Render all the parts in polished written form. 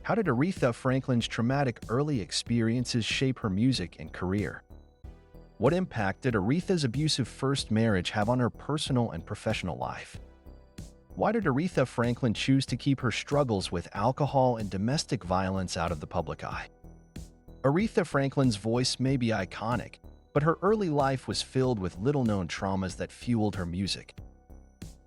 How did Aretha Franklin's traumatic early experiences shape her music and career? What impact did Aretha's abusive first marriage have on her personal and professional life? Why did Aretha Franklin choose to keep her struggles with alcohol and domestic violence out of the public eye? Aretha Franklin's voice may be iconic, but her early life was filled with little-known traumas that fueled her music.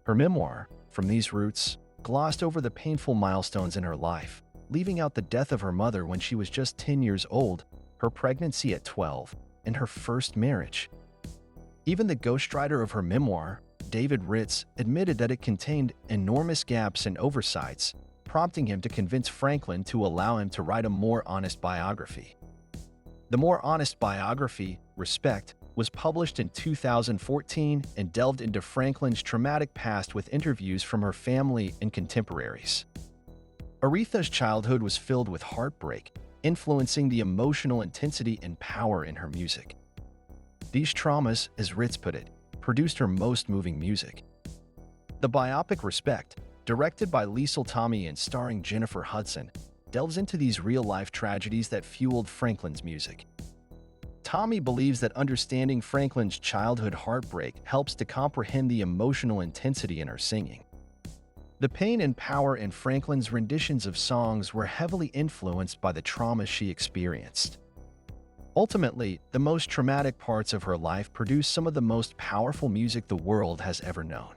Her memoir, From These Roots, glossed over the painful milestones in her life, leaving out the death of her mother when she was just 10 years old, her pregnancy at 12, and her first marriage. Even the ghostwriter of her memoir, David Ritz, admitted that it contained enormous gaps and oversights, prompting him to convince Franklin to allow him to write a more honest biography. The more honest biography, Respect, was published in 2014 and delved into Franklin's traumatic past with interviews from her family and contemporaries. Aretha's childhood was filled with heartbreak, influencing the emotional intensity and power in her music. These traumas, as Ritz put it, produced her most moving music. The biopic Respect, directed by Liesl Tommy and starring Jennifer Hudson, delves into these real-life tragedies that fueled Franklin's music. Tommy believes that understanding Franklin's childhood heartbreak helps to comprehend the emotional intensity in her singing. The pain and power in Franklin's renditions of songs were heavily influenced by the trauma she experienced. Ultimately, the most traumatic parts of her life produced some of the most powerful music the world has ever known.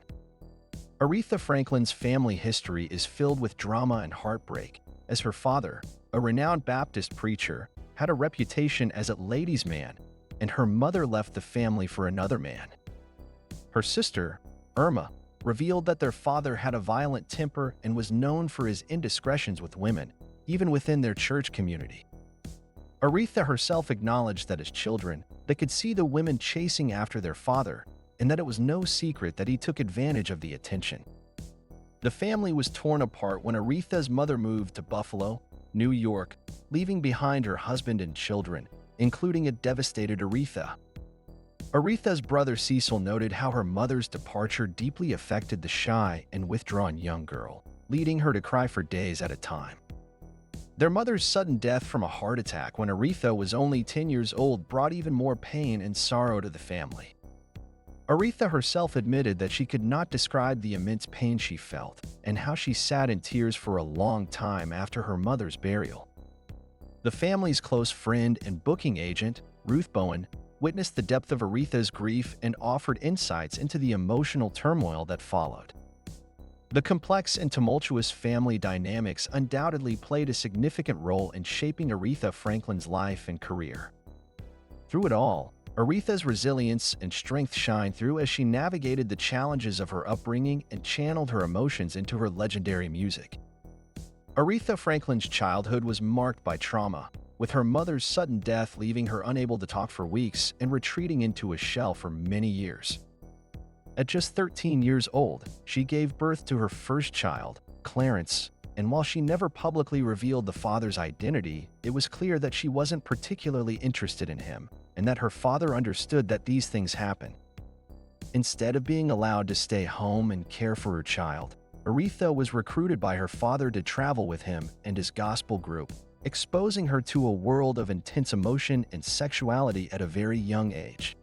Aretha Franklin's family history is filled with drama and heartbreak, as her father, a renowned Baptist preacher, had a reputation as a ladies' man, and her mother left the family for another man. Her sister, Irma, revealed that their father had a violent temper and was known for his indiscretions with women, even within their church community. Aretha herself acknowledged that as children, they could see the women chasing after their father, and that it was no secret that he took advantage of the attention. The family was torn apart when Aretha's mother moved to Buffalo, New York, leaving behind her husband and children, including a devastated Aretha. Aretha's brother Cecil noted how her mother's departure deeply affected the shy and withdrawn young girl, leading her to cry for days at a time. Their mother's sudden death from a heart attack when Aretha was only 10 years old brought even more pain and sorrow to the family. Aretha herself admitted that she could not describe the immense pain she felt and how she sat in tears for a long time after her mother's burial. The family's close friend and booking agent, Ruth Bowen, witnessed the depth of Aretha's grief and offered insights into the emotional turmoil that followed. The complex and tumultuous family dynamics undoubtedly played a significant role in shaping Aretha Franklin's life and career. Through it all, Aretha's resilience and strength shined through as she navigated the challenges of her upbringing and channeled her emotions into her legendary music. Aretha Franklin's childhood was marked by trauma, with her mother's sudden death leaving her unable to talk for weeks and retreating into a shell for many years. At just 13 years old, she gave birth to her first child, Clarence, and while she never publicly revealed the father's identity, it was clear that she wasn't particularly interested in him, and that her father understood that these things happen. Instead of being allowed to stay home and care for her child, Aretha was recruited by her father to travel with him and his gospel group, exposing her to a world of intense emotion and sexuality at a very young age.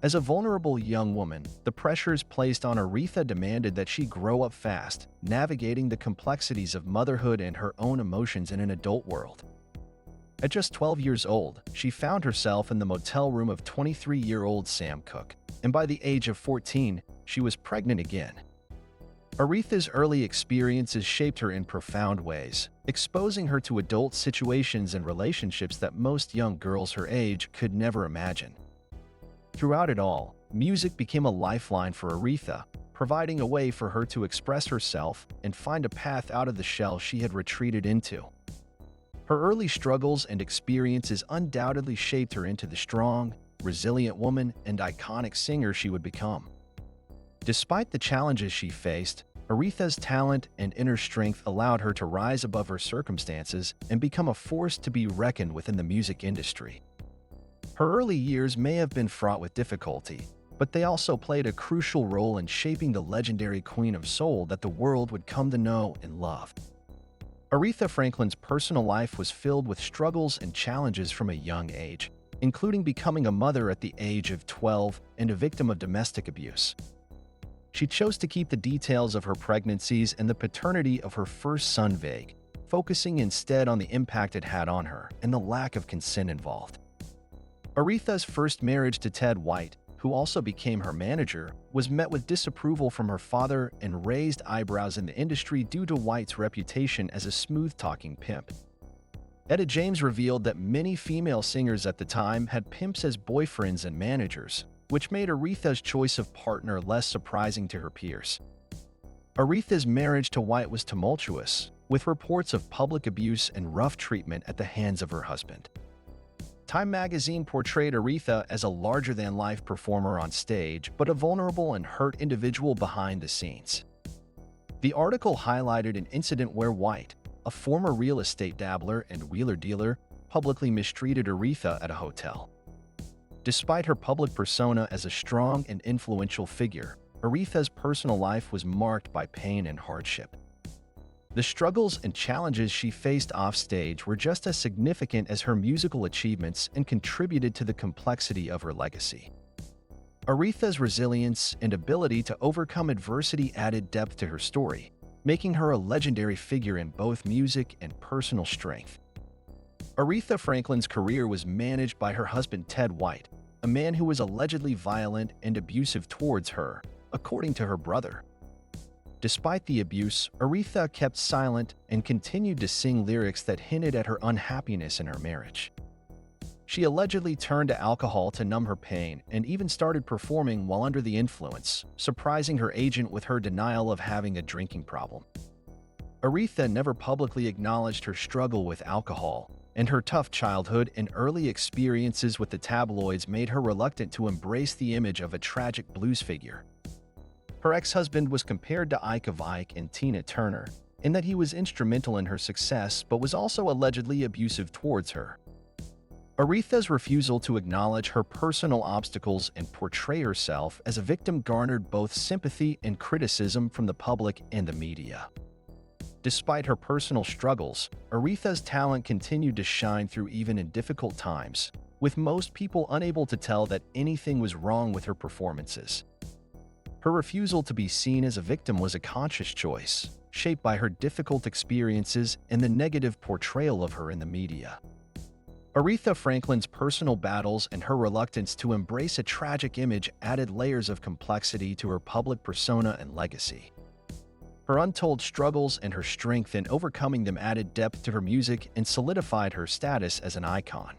As a vulnerable young woman, the pressures placed on Aretha demanded that she grow up fast, navigating the complexities of motherhood and her own emotions in an adult world. At just 12 years old, she found herself in the motel room of 23-year-old Sam Cooke, and by the age of 14, she was pregnant again. Aretha's early experiences shaped her in profound ways, exposing her to adult situations and relationships that most young girls her age could never imagine. Throughout it all, music became a lifeline for Aretha, providing a way for her to express herself and find a path out of the shell she had retreated into. Her early struggles and experiences undoubtedly shaped her into the strong, resilient woman and iconic singer she would become. Despite the challenges she faced, Aretha's talent and inner strength allowed her to rise above her circumstances and become a force to be reckoned with in the music industry. Her early years may have been fraught with difficulty, but they also played a crucial role in shaping the legendary Queen of Soul that the world would come to know and love. Aretha Franklin's personal life was filled with struggles and challenges from a young age, including becoming a mother at the age of 12 and a victim of domestic abuse. She chose to keep the details of her pregnancies and the paternity of her first son vague, focusing instead on the impact it had on her and the lack of consent involved. Aretha's first marriage to Ted White, who also became her manager, was met with disapproval from her father and raised eyebrows in the industry due to White's reputation as a smooth-talking pimp. Etta James revealed that many female singers at the time had pimps as boyfriends and managers, which made Aretha's choice of partner less surprising to her peers. Aretha's marriage to White was tumultuous, with reports of public abuse and rough treatment at the hands of her husband. Time magazine portrayed Aretha as a larger-than-life performer on stage, but a vulnerable and hurt individual behind the scenes. The article highlighted an incident where White, a former real estate dabbler and wheeler dealer, publicly mistreated Aretha at a hotel. Despite her public persona as a strong and influential figure, Aretha's personal life was marked by pain and hardship. The struggles and challenges she faced offstage were just as significant as her musical achievements and contributed to the complexity of her legacy. Aretha's resilience and ability to overcome adversity added depth to her story, making her a legendary figure in both music and personal strength. Aretha Franklin's career was managed by her husband Ted White, a man who was allegedly violent and abusive towards her, according to her brother. Despite the abuse, Aretha kept silent and continued to sing lyrics that hinted at her unhappiness in her marriage. She allegedly turned to alcohol to numb her pain and even started performing while under the influence, surprising her agent with her denial of having a drinking problem. Aretha never publicly acknowledged her struggle with alcohol, and her tough childhood and early experiences with the tabloids made her reluctant to embrace the image of a tragic blues figure. Her ex-husband was compared to Ike of Ike and Tina Turner, in that he was instrumental in her success but was also allegedly abusive towards her. Aretha's refusal to acknowledge her personal obstacles and portray herself as a victim garnered both sympathy and criticism from the public and the media. Despite her personal struggles, Aretha's talent continued to shine through even in difficult times, with most people unable to tell that anything was wrong with her performances. Her refusal to be seen as a victim was a conscious choice, shaped by her difficult experiences and the negative portrayal of her in the media. Aretha Franklin's personal battles and her reluctance to embrace a tragic image added layers of complexity to her public persona and legacy. Her untold struggles and her strength in overcoming them added depth to her music and solidified her status as an icon.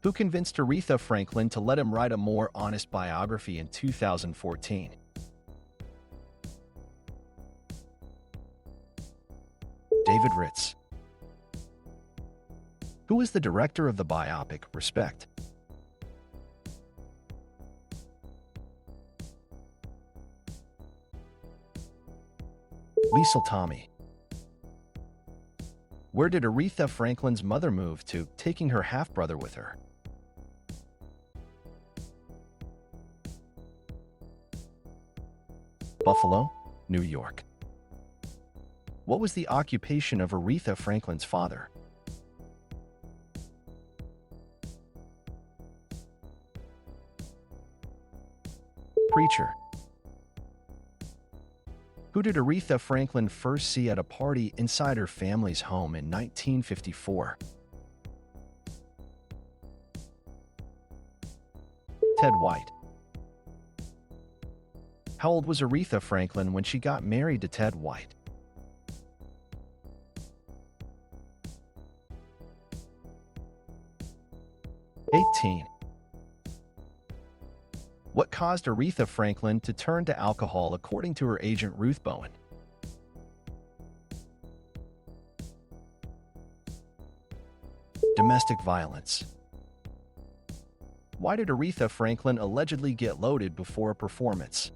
Who convinced Aretha Franklin to let him write a more honest biography in 2014? David Ritz. Who is the director of the biopic Respect? Liesl Tommy. Where did Aretha Franklin's mother move to, taking her half-brother with her? Buffalo, New York. What was the occupation of Aretha Franklin's father? Preacher. Who did Aretha Franklin first see at a party inside her family's home in 1954? Ted White. How old was Aretha Franklin when she got married to Ted White? "18. What caused Aretha Franklin to turn to alcohol according to her agent Ruth Bowen? Domestic violence. Why did Aretha Franklin allegedly get loaded before a performance?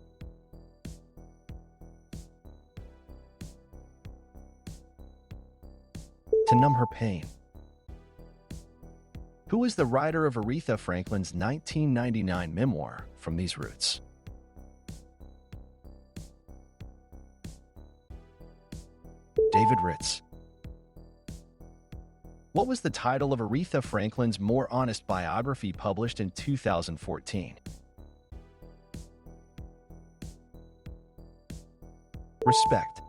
To numb her pain. Who is the writer of Aretha Franklin's 1999 memoir, From These Roots? David Ritz. What was the title of Aretha Franklin's More Honest biography published in 2014? Respect.